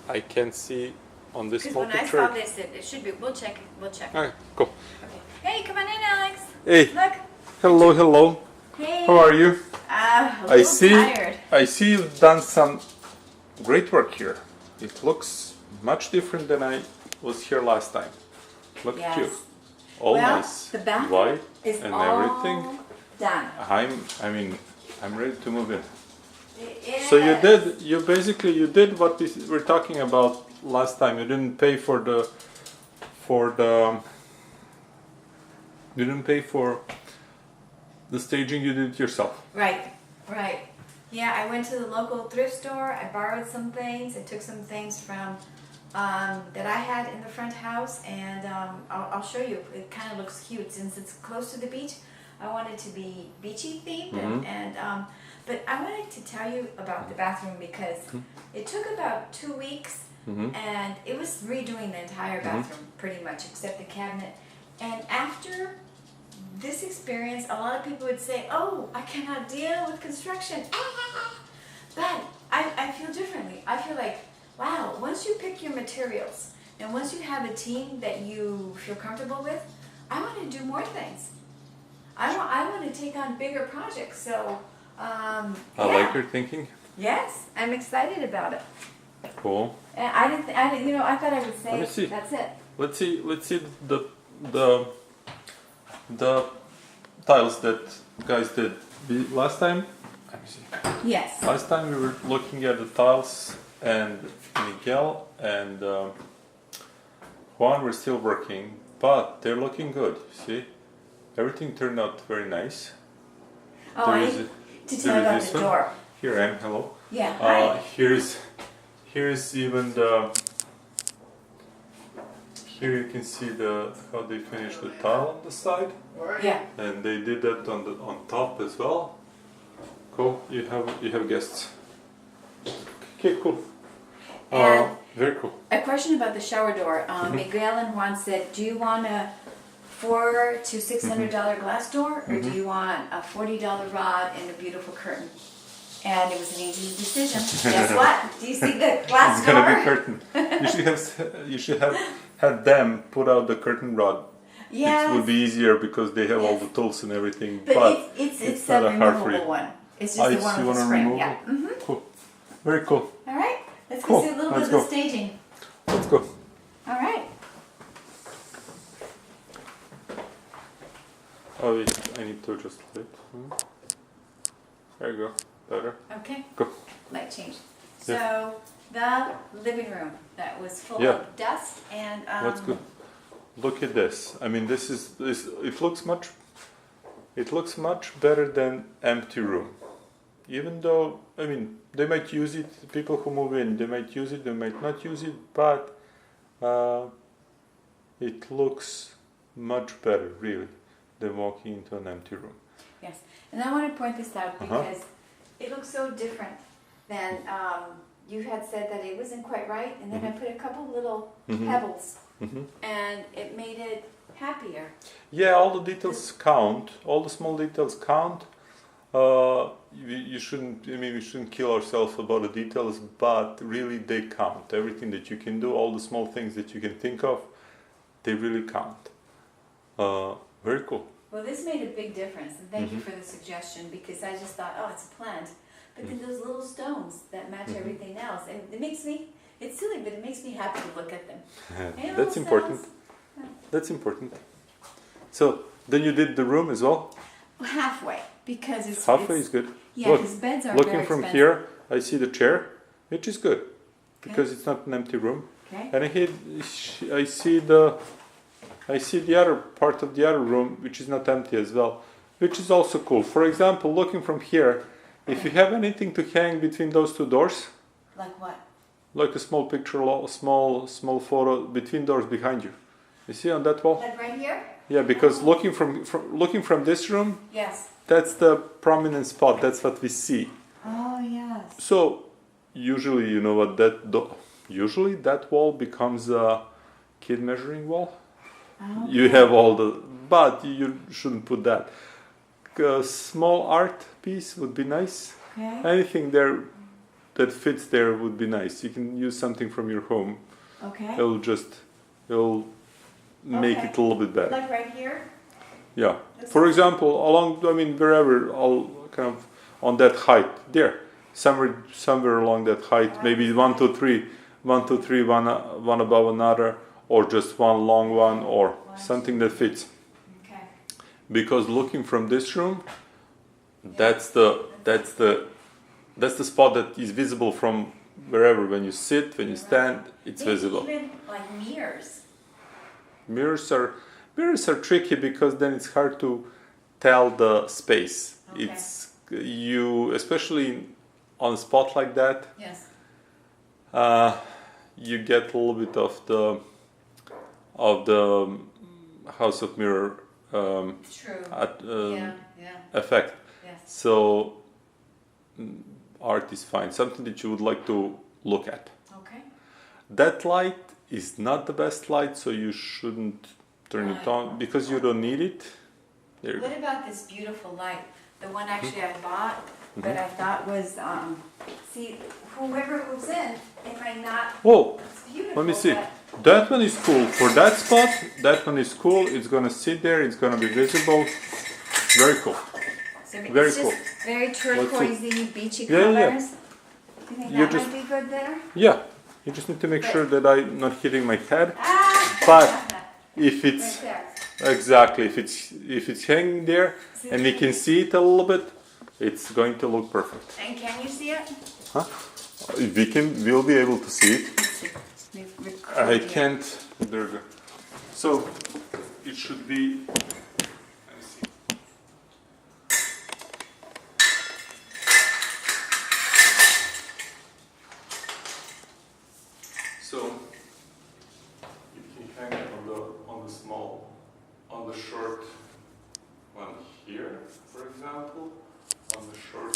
I can see on this Because small when I picture. saw this, it should be. We'll check. We'll check. Okay, cool. Okay. Hey, come on in, Alex. Hey, Look. hello, hello. Hey. How are you? A little tired. I see you've done some great work here. It looks much different than I was here last time. Look at you. Yes. All Well, nice, the bathroom white is and all everything. done. I'm ready to move in. It So is. you did what we were talking about last time. You didn't pay for the staging. You did it yourself. Right. Right. Yeah, I went to the local thrift store. I borrowed some things. I took some things from that I had in the front house, and I'll show you. It kind of looks cute since it's close to the beach. I want it to be beachy themed, but I wanted to tell you about the bathroom because it took about 2 weeks, and it was redoing the entire bathroom pretty much except the cabinet. And after this experience, a lot of people would say, "Oh, I cannot deal with construction." But I feel differently. I feel like, wow, once you pick your materials and once you have a team that you feel comfortable with, I want to do more things. I want to take on bigger projects. So, I like your thinking. Yes, I'm excited about it. Cool. And I didn't, I thought I would say Let me see. that's it. Let's see the tiles that guys did last time. Let me see. Yes. Last time we were looking at the tiles, and Miguel and Juan were still working, but they're looking good. See, everything turned out very nice. Oh, I need to tell you about the door. Here I am. Hello. Yeah. Hi. Here's even here you can see how they finished the tile on the side. Yeah. And they did that on top as well. Cool. You have guests. Okay, cool. And very cool. a question about the shower door. Miguel and Juan said, "Do you want a $400 to $600 glass door, or do you want a $40 rod and a beautiful curtain?" And it was an easy decision. Guess what? Do you see the glass It's door? gonna be curtain. You should have had them put out the curtain rod. Yes. It would be easier because they have all the tools and everything. But it's not a a hard for you. removable one. It's just the one you with the wanna spring. remove Yeah. it? Cool. Very cool. All right. Let's Cool. go see a little Let's bit of go. the staging. Let's go. All right. Oh, I need to adjust it. There you go. Better. Okay. Go. Light change. Yeah. So the living room that was full Yeah. of dust and That's good. Look at this. I mean, this. It looks much better than empty room. Even though, I mean, they might use it. People who move in, they might use it. They might not use it, but it looks much better, really, than walking into an empty room. Yes, and I want to point this out because it looks so different than you had said that it wasn't quite right, and then I put a couple little pebbles, and it made it happier. Yeah, all the details count. All the small details count. You shouldn't. I mean, we shouldn't kill ourselves about the details, but really they count. Everything that you can do, all the small things that you can think of, they really count. Very cool. Well, this made a big difference, and thank you for the suggestion, because I just thought, oh, it's a plant. But then those little stones that match everything else, and it makes me, it's silly, but it makes me happy to look at them. That's important. That's important. So, then you did the room as well? Halfway, because it's... Halfway is good. Yeah, Look, because beds are looking very from expensive. here, I see the chair, which is good, because it's not an empty room. Okay. And I see the other part of the other room, which is not empty as well, which is also cool. For example, looking from here, if you have anything to hang between those two doors, Like what? like a small picture, a small photo between doors behind you. You see on that wall? Like right here? Yeah, because looking from this room, Yes. that's the prominent spot. That's what we see. Oh, yes. So usually, you know what usually that wall becomes a kid measuring wall. Oh, You have all the, but you shouldn't put that. A small art piece would be nice. okay. Anything there that fits there would be nice. You can use something from your home. Okay. It'll make it a little bit better. Like right here? Yeah. For example, wherever, all kind of on that height there, somewhere along that height, maybe 1, 2, 3, one above another, or just one long one, or something that fits. Okay. Because looking from this room, that's the spot that is visible from wherever. When you sit, when you stand, it's visible. Even like mirrors. Mirrors are tricky because then it's hard to tell the space. Okay. It's you, especially on a spot like that. Yes. You get a little bit of the house of mirror True. effect. Yes. So art is fine. Something that you would like to look at. Okay. That light is not the best light, so you shouldn't turn it on because you don't need it. There. What about this beautiful light? The one actually I bought, but I thought was, see, whoever moves in, it might not. Oh, It's beautiful. let me see. but- That one is cool. For that spot, that one is cool. It's gonna sit there. It's gonna be visible. Very cool. So Very it's cool. just very turquoisey, beachy Yeah, colors. yeah. You think You're that just- might be good there? Yeah, you just need to make sure that I'm not hitting my head. Ah! But if it's Right there. exactly if it's hanging there and we can see it a little bit, it's going to look perfect. And can you see it? Huh? We'll be able to see it. Let's see. I can't. There we go. So it should be. Let me see. So you can hang it on the short one here, for example, on the short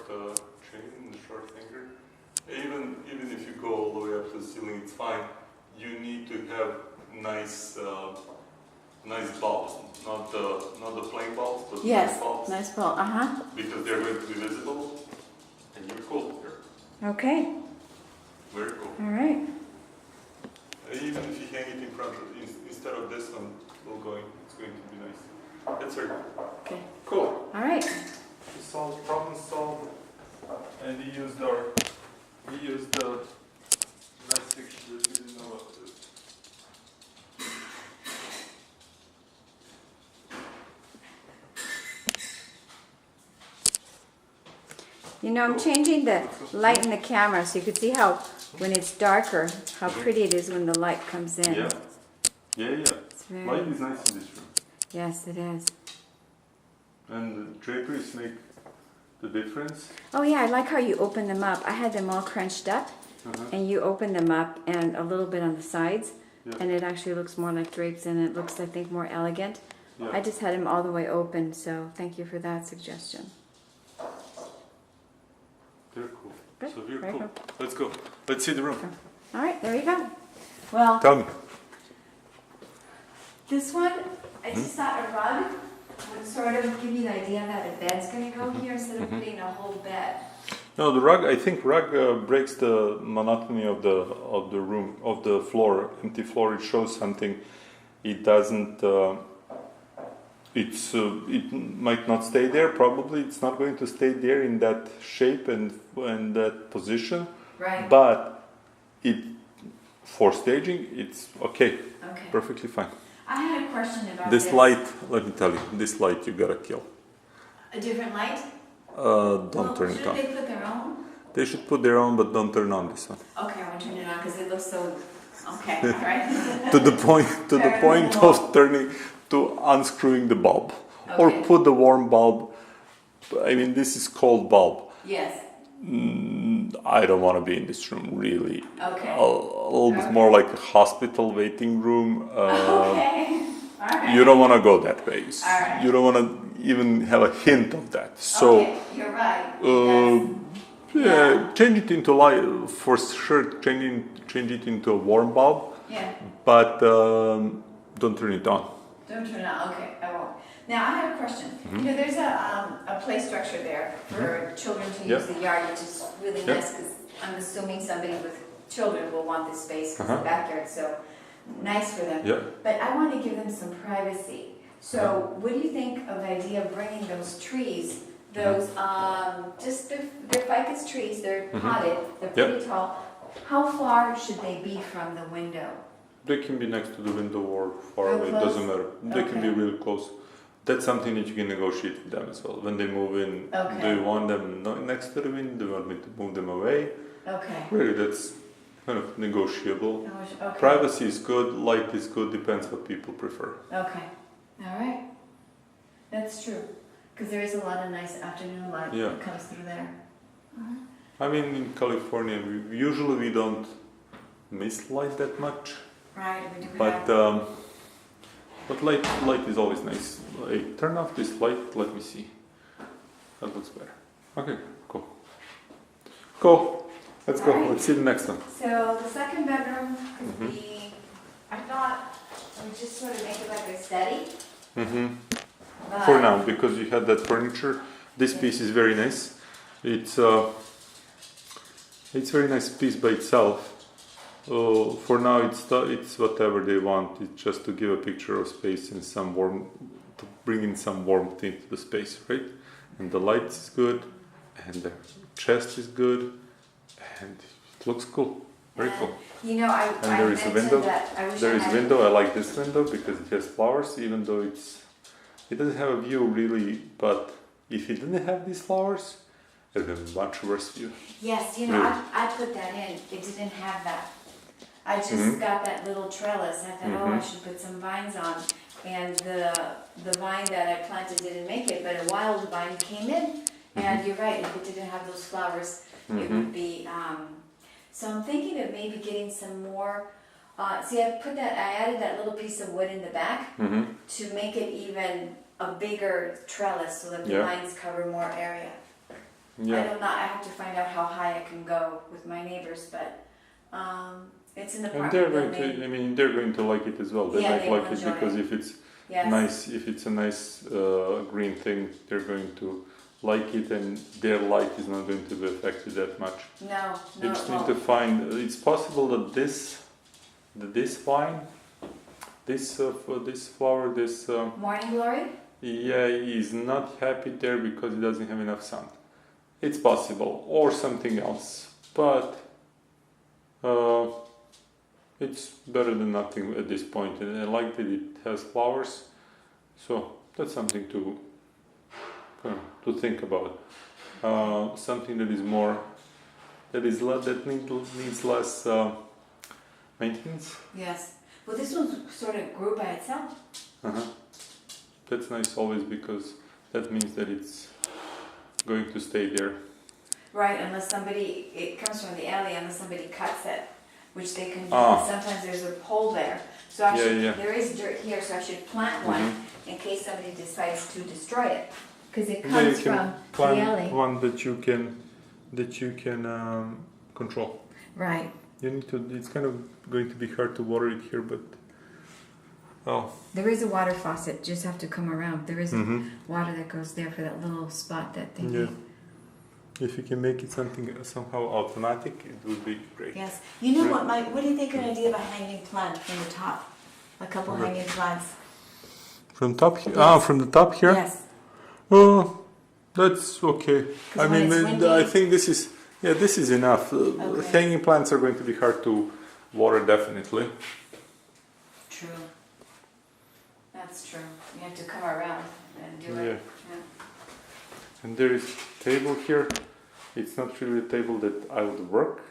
chain, the short finger. Even if you go all the way up to the ceiling, it's fine. You need to have nice bulbs, not the plain bulbs, but Yes, nice bulbs, nice ball. because they're going to be visible, and you're cool here. Okay. Very cool. All right. Even if you hang it in front of, instead of this one, it's going to be nice. That's very cool. Okay. Cool. All right. Problem solved, and we used the nice picture that we didn't know what to do. You know, I'm changing the light in the camera so you can see how, when it's darker, how pretty it is when the light comes in. Yeah. It's very, Light is nice in this room. yes, it is. And the draperies make the difference. Oh yeah, I like how you open them up. I had them all crunched up, and you open them up and a little bit on the sides, and it actually looks more like drapes, and it looks, I think, more elegant. Yeah. I just had them all the way open, so thank you for that suggestion. They're cool. Good. So you're Very cool. cool. Let's go. Let's see the room. All right, there you go. Well, Tell me. this one, I just thought a rug would sort of give you the idea that a bed's going to go here instead of putting a whole bed. No, the rug. I think rug breaks the monotony of the room, of the floor, empty floor. It shows something. It doesn't. It might not stay there. Probably, it's not going to stay there in that shape and that position. Right. But for staging, it's okay. Okay. Perfectly fine. I had a question about This light, let me tell you, this light you gotta kill. A different light? Don't turn it on. Should they put their own? They should put their own, but don't turn on this one. Okay, I want to turn it on because it looks so. Okay, all right. To the point of unscrewing the bulb, or Okay. put the warm bulb. I mean, this is cold bulb. Yes. I don't want to be in this room, really. Okay. A little bit more like a hospital waiting room. Okay. All right. You don't want to go that way. All right. You don't want to even have a hint of that. So. Okay, you're right. Yeah, change it into light for sure. Change it into a warm bulb. Yeah. But don't turn it on. Don't turn it on. Okay, I won't. Now I have a question. You know, there's a play structure there for children to use the yard, which is really nice because I'm assuming somebody with children will want this space because the backyard's so nice for them. Yeah. But I want to give them some privacy. So what do you think of the idea of bringing those trees, those, they're ficus trees, they're potted, they're pretty tall. How far should they be from the window? They can be next to the window or far away, it doesn't matter. They can be really close. That's something that you can negotiate with them as well. When they move in, do you want them next to the window? Do you want me to move them away? Okay. Really, that's kind of negotiable. Okay. Privacy is good, light is good, depends what people prefer. Okay. All right. That's true. Because there is a lot of nice afternoon light that comes through there. I mean, in California, usually we don't miss light that much. Right, we do But light is always nice. Hey, turn off this light, let me see. That looks better. Okay, cool. Cool. Let's go. Let's see the next one. So the second bedroom could be, I thought I would just sort of make it like a study. For now, because you had that furniture, this piece is very nice. It's very nice piece by itself. For now, it's whatever they want. It's just to give a picture of space and some to bring in some warmth into the space, right? And the light is good, and the chest is good, and it looks cool. Very cool. You know, and there is a window. There is a window. I like this window because it has flowers, even though it doesn't have a view really. But if it didn't have these flowers, it would have a much worse view. Yes, you know, I put that in. It didn't have that. I just got that little trellis. I thought, I should put some vines on. And the vine that I planted didn't make it, but a wild vine came in. And you're right, if it didn't have those flowers, it would be. So I'm thinking of maybe getting some more. See, I added that little piece of wood in the back to make it even a bigger trellis so that the vines cover more area. I don't know. I have to find out how high I can go with my neighbors, but it's an apartment. And they're going to like it as well. They might like it because if it's nice, if it's a nice green thing, they're going to like it, and their light is not going to be affected that much. No. You just need to find. It's possible that this vine, this flower, Morning Glory. He's not happy there because he doesn't have enough sun. It's possible, or something else, but it's better than nothing at this point. And I like that it has flowers, so that's something to think about. Something that is more, that needs less maintenance. Yes. Well, this one sort of grew by itself. That's nice always, because that means that it's going to stay there. Right, unless it comes from the alley, unless somebody cuts it, which they can do. Sometimes there's a pole there. So there is dirt here, so I should plant one in case somebody decides to destroy it. Because it comes from the alley. One that you can control. Right. You need to. It's kind of going to be hard to water it here, but there is a water faucet. Just have to come around. There is water that goes there for that little spot that they need. If you can make it somehow automatic, it would be great. Yes. You know what? What do you think of an idea of a hanging plant from the top? A couple hanging plants. From top here? From the top here? Yes. Oh, that's okay. I mean, I think this is enough. Hanging plants are going to be hard to water, definitely. True. That's true. You have to come around and do it. And there is a table here. It's not really a table that I would work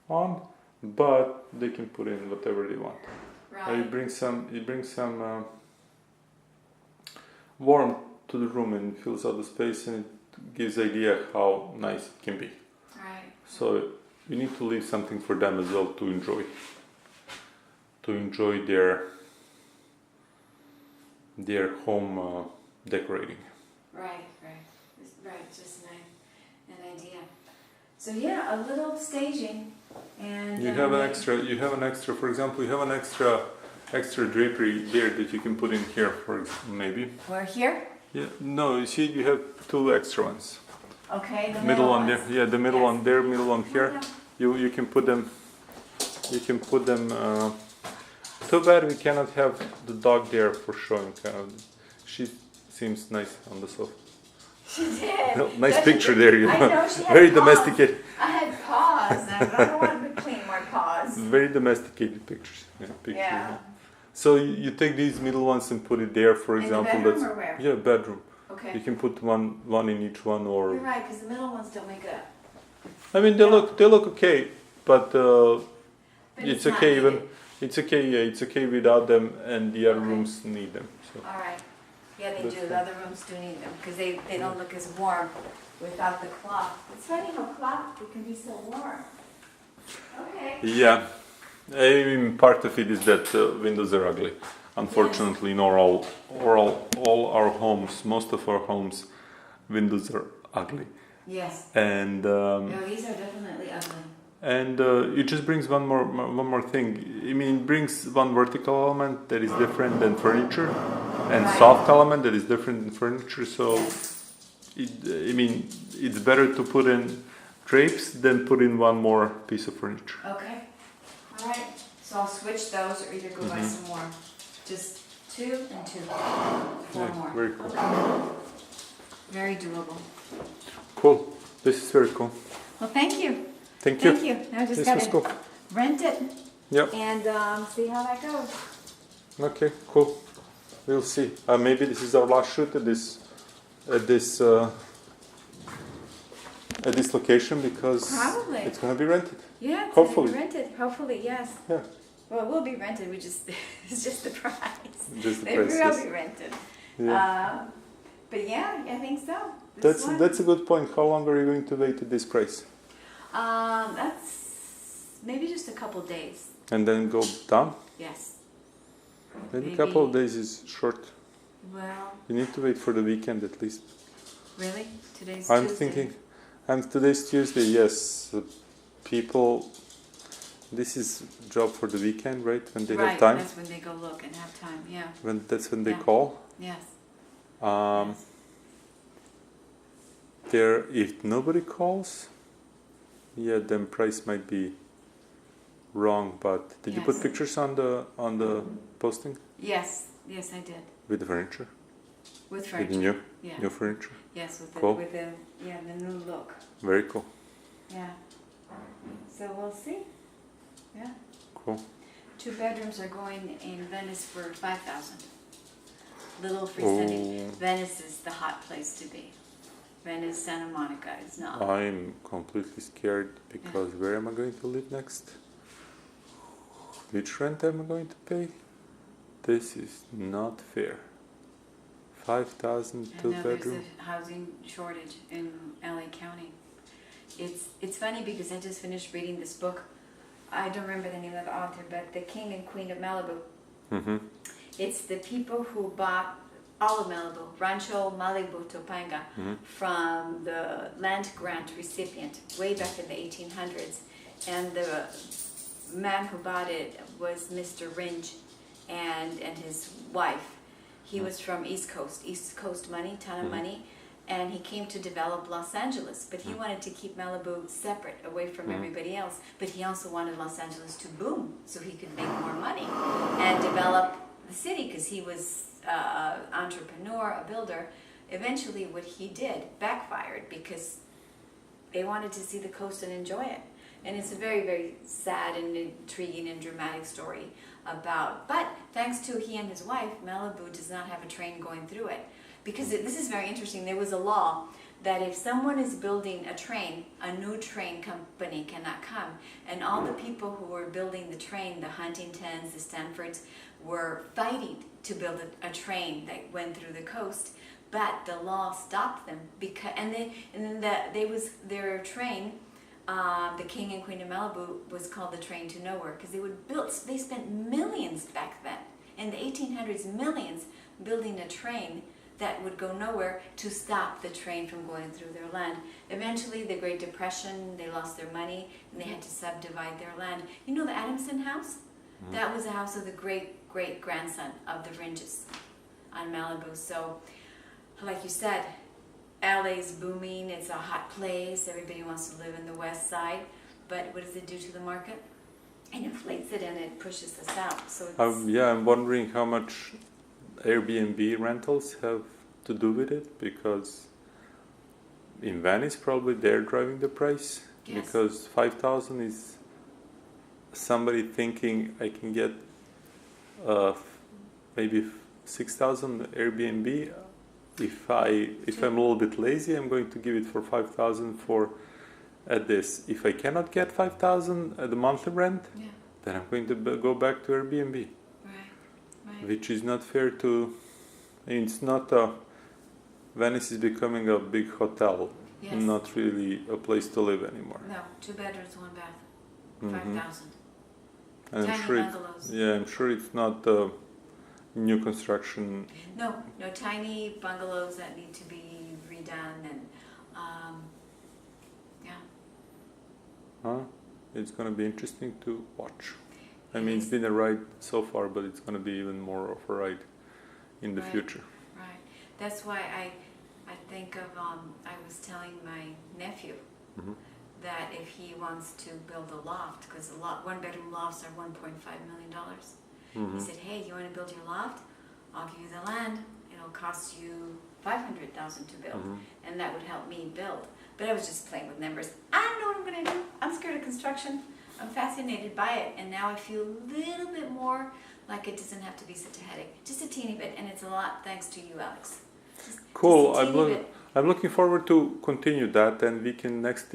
on, but they can put in whatever they want. Right. It brings some warmth to the room and fills out the space, and it gives idea how nice it can be. Right. So you need to leave something for them as well to enjoy their home decorating. Right. Just an idea. So a little staging, and you have an extra. For example, you have an extra drapery there that you can put in here, for example, maybe. Or here? Yeah. No, you see, you have two extra ones. Okay. The middle one there. Yeah, the middle one there, middle one here. you can put them. You can put them. Too bad we cannot have the dog there for showing. She seems nice on the sofa. She did. Nice picture there, you know. I know, she had Very paws. domesticated. I had paws. I don't want to clean more paws. Very domesticated pictures. Yeah. Yeah. So you take these middle ones and put it there, for In the example. bedroom or where? Yeah, bedroom. Okay. You can put one in each one, or. You're right, because the middle ones don't make it. I mean, they look okay, but But it's not okay even. needed. It's okay. Yeah, it's okay without them, and the other Okay. rooms need them. So. All right. Yeah, they That's do. fine. The other rooms do need them because they don't look as warm without the cloth. It's funny how cloth it can be so warm. Okay. Yeah, I mean, part of it is that windows are ugly. Unfortunately, in all our homes, most of our homes, windows are ugly. Yes. And No, these are definitely ugly. it just brings one more thing. I mean, it brings one vertical element that is different than furniture, and Right. soft element that is different than furniture. So, Yes. it's better to put in drapes than put in one more piece of furniture. Okay. All right. So I'll switch those or either go buy some more. Just 2 and 2. 4 Yeah, more. very cool. Very doable. Cool. This is very cool. Well, thank you. Thank you. Thank you. Now I just This got was to cool. rent it Yep. and see how that goes. Okay. Cool. We'll see. Maybe this is our last shoot at this location because Probably. it's gonna be rented. Yeah, it's Hopefully. gonna be rented. Hopefully, yes. Yeah. Well, it will be rented. We just it's just the price. Just the They price, will yes. be rented. Yeah. But yeah, I think so. This one. That's a good point. How long are you going to wait at this price? That's maybe just a couple days. And then go down? Yes. Maybe a couple of days is short. Well, You need to wait for the weekend at least. really? Today's I'm Tuesday. thinking, today's Tuesday, yes. People, this is job for the weekend, right? When they Right, have time. that's when they go look and have time. Yeah. That's when they Yeah. call. Yes. Yes. If nobody calls, yeah, then price might be wrong. But did you put Yes. pictures on the posting Yes. Yes, I did. with the furniture? With With furniture. the new Yeah. furniture? Yes, with Cool. the new look. Very cool. Yeah. So we'll see. Yeah. Cool. 2 bedrooms are going in Venice for $5,000. Little Frisetti. Oh. Venice is the hot place to be. Venice, Santa Monica is not. I'm completely scared because where am I going to live next? Which rent am I going to pay? This is not fair. 5,000 I two know bedroom. there's a housing shortage in LA County. It's funny because I just finished reading this book. I don't remember the name of the author, but The King and Queen of Malibu. Mm-hmm. It's the people who bought all of Malibu, Rancho Malibu Topanga, from the land grant recipient way back in the 1800s. And the man who bought it was Mr. Ringe and his wife. He was from East Coast money, ton of money. And he came to develop Los Angeles, but he wanted to keep Malibu separate, away from everybody else. But he also wanted Los Angeles to boom, so he could make more money and develop the city, because he was an entrepreneur, a builder. Eventually, what he did backfired because they wanted to see the coast and enjoy it. And it's a very, very sad and intriguing and dramatic story about. But thanks to he and his wife, Malibu does not have a train going through it. Because this is very interesting. There was a law that if someone is building a train, a new train company cannot come. And all the people who were building the train, the Huntingtons, the Stanfords, were fighting to build a train that went through the coast. But the law stopped them because, their train, the King and Queen of Malibu, was called the Train to Nowhere, because they spent millions back then in the 1800s, millions building a train that would go nowhere to stop the train from going through their land. Eventually, the Great Depression, they lost their money and they had to subdivide their land. You know the Adamson house? That was the house of the great-great-grandson of the Ringes on Malibu. So, like you said, LA's booming, it's a hot place, everybody wants to live in the west side. but what does it do to the market? It inflates it and it pushes us out. So it's, I'm wondering how much Airbnb rentals have to do with it, because in Venice probably they're driving the price. Yes. Because 5,000 is somebody thinking I can get maybe 6,000 Airbnb. If I'm a little bit lazy, I'm going to give it for 5,000 for at this. If I cannot get 5,000 at the monthly rent, yeah, then I'm going to go back to Airbnb, right. which is not fair to. It's not Venice is becoming a big hotel, Yes. not really a place to live anymore. No, 2 bedrooms, 1 bath, Mhm. 5,000. And Tiny bungalows. I'm sure it's not new construction. No, tiny bungalows that need to be redone and yeah. It's going to be interesting to watch. I It mean, is. it's been a ride so far, but it's going to be even more of a ride in the Right. future. Right. That's why I think of I was telling my nephew Mhm. that if he wants to build a loft, because 1-bedroom lofts are $1.5 million. Mhm. He said, hey, you want to build your loft? I'll give you the land. It'll cost you $500,000 to build, Mhm. and that would help me build. But I was just playing with numbers. I don't know what I'm going to do. I'm scared of construction. I'm fascinated by it, and now I feel a little bit more like it doesn't have to be such a headache. Just a teeny bit, and it's a lot thanks to you, Alex. Cool. Just a teeny bit. I'm looking forward to continue that, and we can next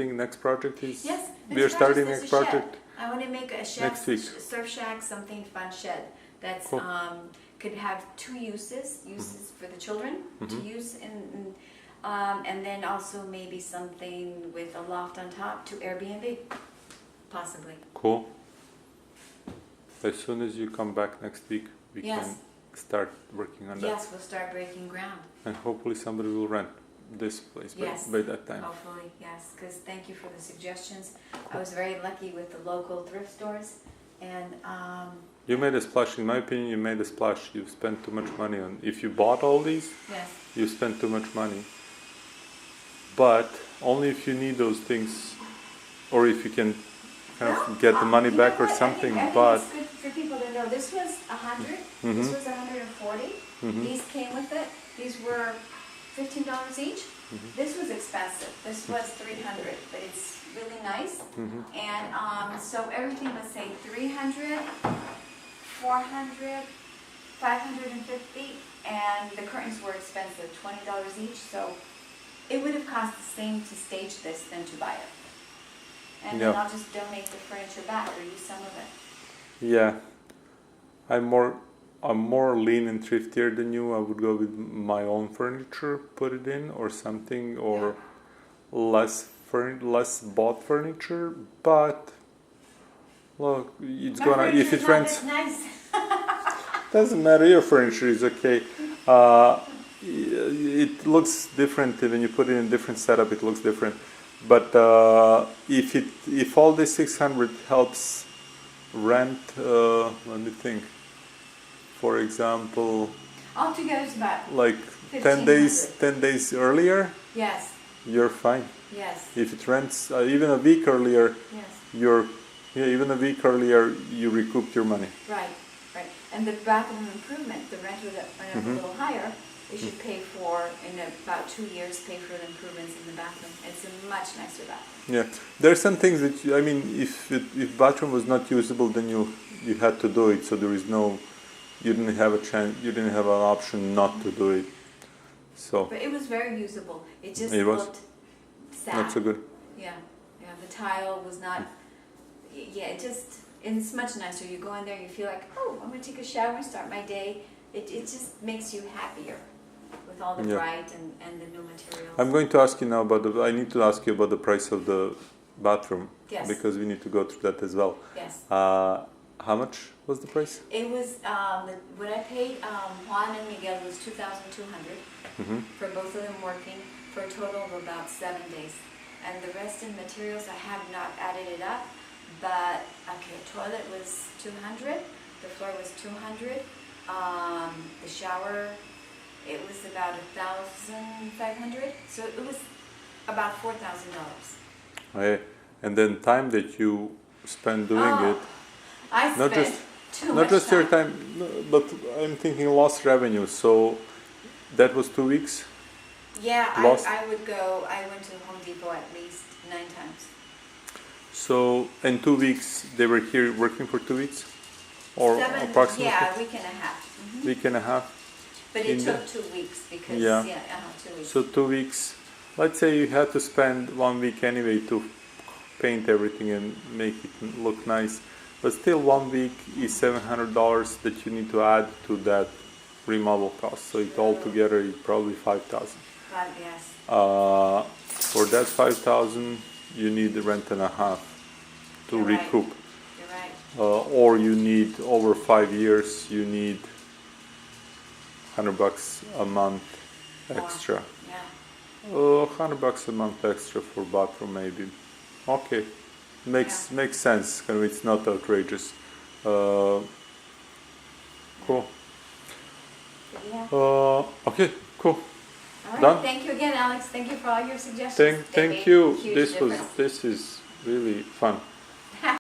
project is Yes, we are starting there's next a shed. project. I want to make a chef, Next week. surf shack, something fun shed that's Cool. could have 2 uses for the children to Mhm. use, and then also maybe something with a loft on top to Airbnb, possibly. Cool. As soon as you come back next week, we Yes. can start working on that, Yes, we'll start breaking ground. and hopefully somebody will rent this place Yes. by that time. Hopefully, yes. Because thank you for the suggestions. I was very lucky with the local thrift stores, and You made a splash. In my opinion, you made a splash. You've spent too much money on. If you bought all these, yes, you spent too much money. But only if you need those things, or if you can kind of get the money back or something. I think But it's good for people to know. This was 100. Mhm. This was 140. Mhm. These came with it. These were $15 each. Mhm. This was expensive. This was 300, but it's really nice. Mhm. And so everything was say 300, 400, 550, and the curtains were expensive, $20 each. So it would have cost the same to stage this than to buy it. And then Yeah. I'll just donate the furniture back or use some of it. yeah, I'm more lean and thriftier than you. I would go with my own furniture, put it in, or something, or less bought furniture. But look, it's My gonna if furniture's it not rents. this nice. Doesn't matter. Your furniture is okay. It looks different when you put it in a different setup. It looks different. But if all this 600 helps rent, let me think. For example, Altogether it's about, like 10 1,500. days earlier, yes, you're fine. yes, If it rents even a week earlier, yes, even a week earlier, you recouped your money. right. And the bathroom improvement, the rent went up a little higher. They should pay for, in about 2 years, pay for the improvements in the bathroom. It's a much nicer bathroom. Yeah, there are some things that if bathroom was not usable, then you had to do it. So there is no, you didn't have a chance, you didn't have an option not to do it. So But it was very usable. It just It was? looked sad. not so good. Yeah, the tile was not, it just, it's much nicer. You go in there, you feel like, oh, I'm going to take a shower and start my day. It just makes you happier with all the Yeah. bright and the new materials. I'm going to ask you now I need to ask you about the price of the bathroom. Yes. Because we need to go through that as well. Yes. How much was the price? It was, what I paid Juan and Miguel was $2,200 Mm-hmm. for both of them working for a total of about 7 days. And the rest in materials, I have not added it up, but okay, toilet was 200, the floor was 200, the shower, it was about 1,500, so it was about $4,000. Okay. and then time that you spend doing it. I Not spent just too not much just your time. time, no, but I'm thinking lost revenue. So that was 2 weeks. Yeah, Lost. I went to Home Depot at least 9 times. So in 2 weeks they were here working for 2 weeks, or 7, approximately yeah, a week and a half. week and a half. But In it the- took 2 weeks because, Yeah. 2 weeks. So 2 weeks. Let's say you had to spend 1 week anyway to paint everything and make it look nice, but still 1 week is $700 that you need to add to that remodel cost. So it all together is probably 5,000. But yes, For that 5,000, you need a rent and a half to You're right. recoup. you're right. Or you need over 5 years, you need $100 a month More. extra. Yeah. $100 a month extra for bathroom maybe. Okay, makes sense. Kind of, it's not outrageous. Cool. Yeah. Okay, cool. All right. Done. Thank you again, Alex. Thank you for all your suggestions. They Thank made you. a huge This difference. is really fun.